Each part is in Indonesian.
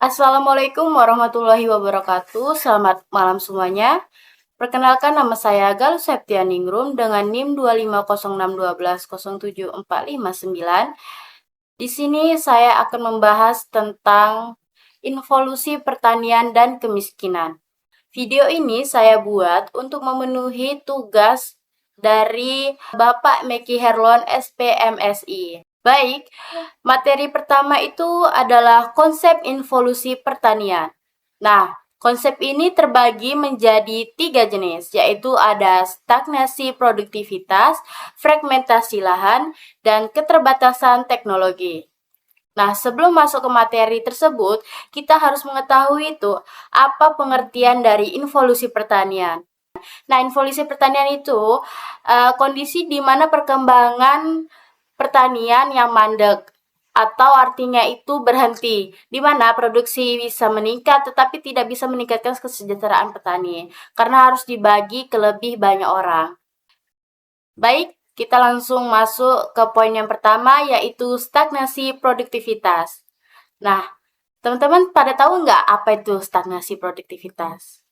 Assalamualaikum warahmatullahi wabarakatuh. Selamat malam semuanya. Perkenalkan, nama saya Galus Septianingrum dengan NIM 25061207459. Di sini saya akan membahas tentang involusi pertanian dan kemiskinan. Video ini saya buat untuk memenuhi tugas dari Bapak Meki Herlon SPMSI. Baik, materi pertama itu adalah konsep involusi pertanian. Nah, konsep ini terbagi menjadi 3 jenis, yaitu ada stagnasi produktivitas, fragmentasi lahan, dan keterbatasan teknologi. Nah, sebelum masuk ke materi tersebut, kita harus mengetahui itu apa pengertian dari involusi pertanian. Nah, involusi pertanian itu kondisi di mana perkembangan pertanian yang mandek atau artinya itu berhenti, di mana produksi bisa meningkat tetapi tidak bisa meningkatkan kesejahteraan petani karena harus dibagi ke lebih banyak orang. Baik, kita langsung masuk ke poin yang pertama, yaitu stagnasi produktivitas. Nah, teman-teman pada tahu nggak apa itu stagnasi produktivitas?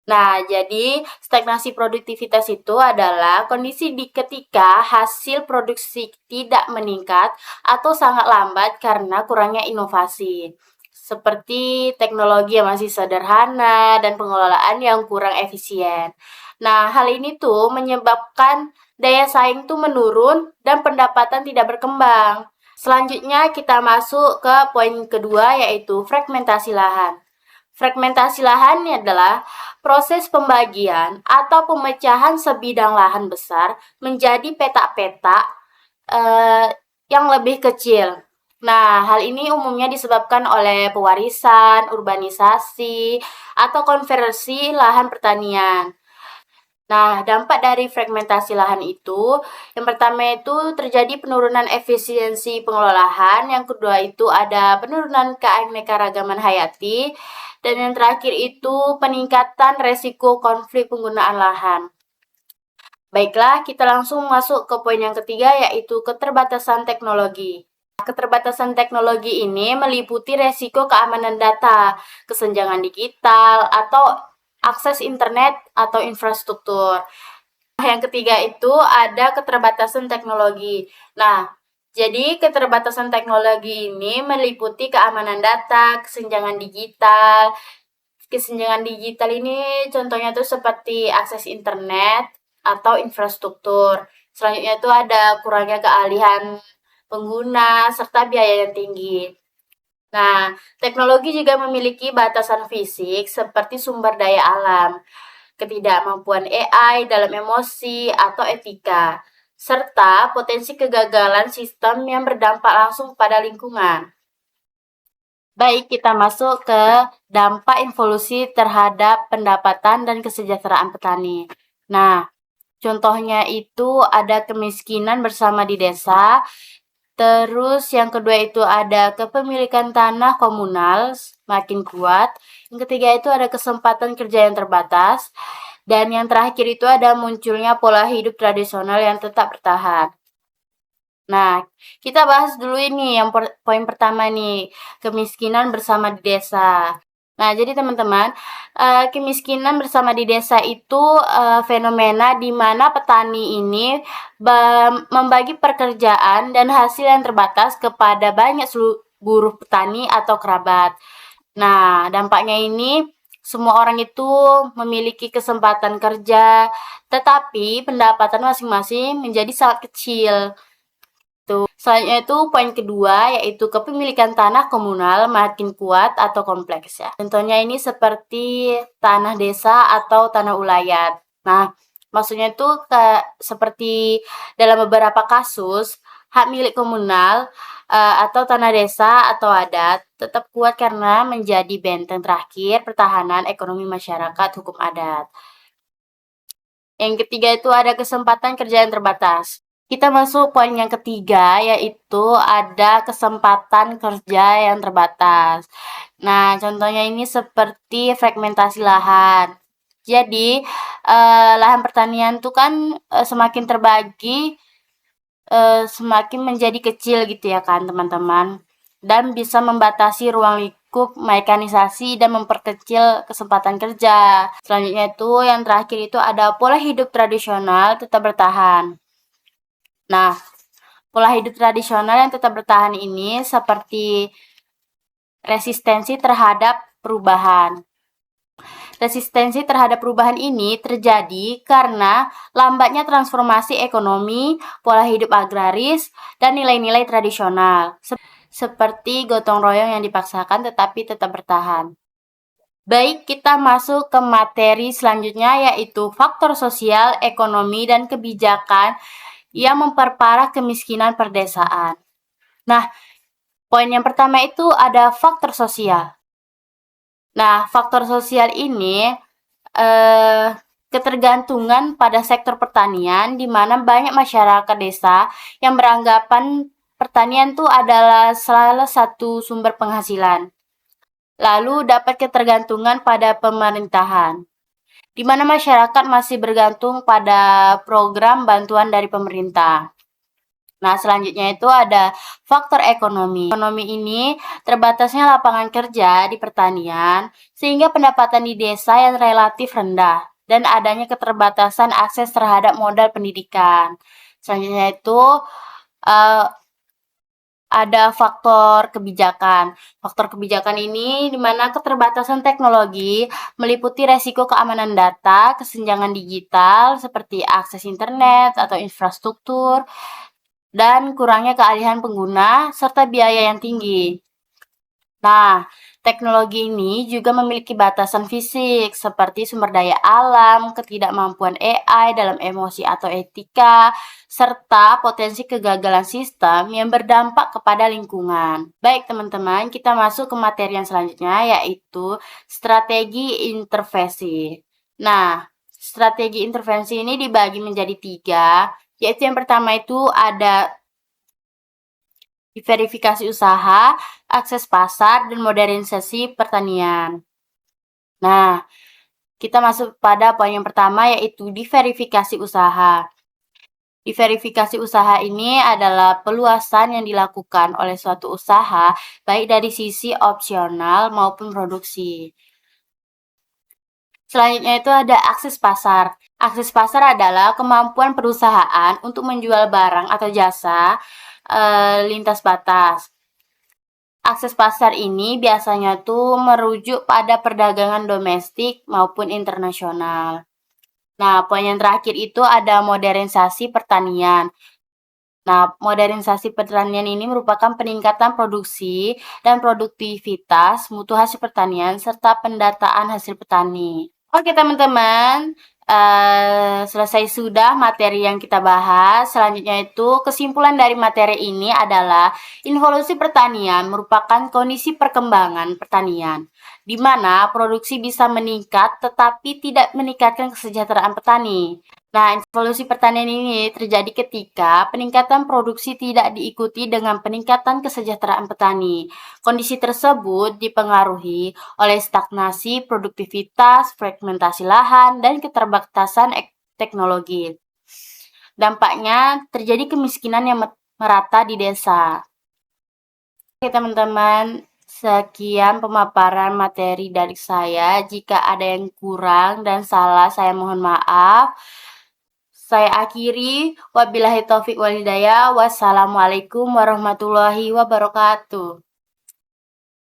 Nah, jadi stagnasi produktivitas itu adalah kondisi ketika hasil produksi tidak meningkat atau sangat lambat karena kurangnya inovasi, seperti teknologi yang masih sederhana dan pengelolaan yang kurang efisien. Nah, hal ini tuh menyebabkan daya saing tuh menurun dan pendapatan tidak berkembang. Selanjutnya kita masuk ke poin kedua, yaitu fragmentasi lahan. Fragmentasi lahan adalah proses pembagian atau pemecahan sebidang lahan besar menjadi petak-petak yang lebih kecil. Nah, hal ini umumnya disebabkan oleh pewarisan, urbanisasi, atau konversi lahan pertanian. Nah, dampak dari fragmentasi lahan itu, yang pertama itu terjadi penurunan efisiensi pengelolaan, yang kedua itu ada penurunan keanekaragaman hayati, dan yang terakhir itu peningkatan resiko konflik penggunaan lahan. Baiklah, kita langsung masuk ke poin yang ketiga, yaitu keterbatasan teknologi. Keterbatasan teknologi ini meliputi resiko keamanan data, kesenjangan digital, atau akses internet atau infrastruktur. Yang ketiga itu ada keterbatasan teknologi. Nah, jadi keterbatasan teknologi ini meliputi keamanan data, kesenjangan digital. Kesenjangan digital ini contohnya tuh seperti akses internet atau infrastruktur. Selanjutnya itu ada kurangnya keahlian pengguna serta biaya yang tinggi. Nah, teknologi juga memiliki batasan fisik seperti sumber daya alam, ketidakmampuan AI dalam emosi atau etika, serta potensi kegagalan sistem yang berdampak langsung pada lingkungan. Baik, kita masuk ke dampak involusi terhadap pendapatan dan kesejahteraan petani. Nah, contohnya itu ada kemiskinan bersama di desa. Terus yang kedua itu ada kepemilikan tanah komunal makin kuat. Yang ketiga itu ada kesempatan kerja yang terbatas. Dan yang terakhir itu ada munculnya pola hidup tradisional yang tetap bertahan. Nah, kita bahas dulu ini yang poin pertama nih, kemiskinan bersama di desa. Nah, jadi teman-teman, kemiskinan bersama di desa itu fenomena di mana petani ini membagi pekerjaan dan hasil yang terbatas kepada banyak buruh petani atau kerabat. Nah, dampaknya ini semua orang itu memiliki kesempatan kerja, tetapi pendapatan masing-masing menjadi sangat kecil. Selanjutnya itu poin kedua, yaitu kepemilikan tanah komunal makin kuat atau kompleks ya. Contohnya ini seperti tanah desa atau tanah ulayat. Nah, maksudnya itu seperti dalam beberapa kasus, hak milik komunal atau tanah desa atau adat tetap kuat karena menjadi benteng terakhir pertahanan ekonomi masyarakat hukum adat. Yang ketiga itu ada kesempatan kerja yang terbatas. Kita masuk poin yang ketiga, yaitu ada kesempatan kerja yang terbatas. Nah, contohnya ini seperti fragmentasi lahan. Jadi, lahan pertanian itu kan semakin terbagi, semakin menjadi kecil gitu ya kan teman-teman. Dan bisa membatasi ruang cukup mekanisasi dan memperkecil kesempatan kerja. Selanjutnya itu yang terakhir itu ada pola hidup tradisional tetap bertahan. Nah, pola hidup tradisional yang tetap bertahan ini seperti resistensi terhadap perubahan. Resistensi terhadap perubahan ini terjadi karena lambatnya transformasi ekonomi, pola hidup agraris, dan nilai-nilai tradisional, seperti gotong royong yang dipaksakan tetapi tetap bertahan. Baik, kita masuk ke materi selanjutnya yaitu faktor sosial, ekonomi, dan kebijakan yang memperparah kemiskinan perdesaan. Nah, poin yang pertama itu ada faktor sosial. Nah, faktor sosial ini ketergantungan pada sektor pertanian di mana banyak masyarakat desa yang beranggapan pertanian itu adalah salah satu sumber penghasilan. Lalu dapat ketergantungan pada pemerintahan, di mana masyarakat masih bergantung pada program bantuan dari pemerintah. Nah, selanjutnya itu ada faktor ekonomi. Ekonomi ini terbatasnya lapangan kerja di pertanian, sehingga pendapatan di desa yang relatif rendah, dan adanya keterbatasan akses terhadap modal pendidikan. Selanjutnya itu ada faktor kebijakan. Faktor kebijakan ini di mana keterbatasan teknologi meliputi resiko keamanan data, kesenjangan digital seperti akses internet atau infrastruktur, dan kurangnya keahlian pengguna, serta biaya yang tinggi. Nah, teknologi ini juga memiliki batasan fisik, seperti sumber daya alam, ketidakmampuan AI dalam emosi atau etika, serta potensi kegagalan sistem yang berdampak kepada lingkungan. Baik, teman-teman, kita masuk ke materi yang selanjutnya, yaitu strategi intervensi. Nah, strategi intervensi ini dibagi menjadi 3, yaitu yang pertama itu ada verifikasi usaha, akses pasar, dan modernisasi pertanian. Nah, kita masuk pada poin yang pertama yaitu diverifikasi usaha. Diverifikasi usaha ini adalah peluasan yang dilakukan oleh suatu usaha baik dari sisi opsional maupun produksi. Selanjutnya itu ada akses pasar. Akses pasar adalah kemampuan perusahaan untuk menjual barang atau jasa lintas batas. Akses pasar ini biasanya tuh merujuk pada perdagangan domestik maupun internasional. Nah, poin yang terakhir itu ada modernisasi pertanian. Nah, modernisasi pertanian ini merupakan peningkatan produksi dan produktivitas mutu hasil pertanian serta pendataan hasil petani. Oke teman-teman, selesai sudah materi yang kita bahas. Selanjutnya itu kesimpulan dari materi ini adalah evolusi pertanian merupakan kondisi perkembangan pertanian di mana produksi bisa meningkat tetapi tidak meningkatkan kesejahteraan petani. Nah, evolusi pertanian ini terjadi ketika peningkatan produksi tidak diikuti dengan peningkatan kesejahteraan petani. Kondisi tersebut dipengaruhi oleh stagnasi produktivitas, fragmentasi lahan, dan keterbatasan teknologi. Dampaknya terjadi kemiskinan yang merata di desa. Oke teman-teman, sekian pemaparan materi dari saya. Jika ada yang kurang dan salah, saya mohon maaf. Saya akhiri, wabillahi taufik wal hidayah. Wassalamualaikum warahmatullahi wabarakatuh.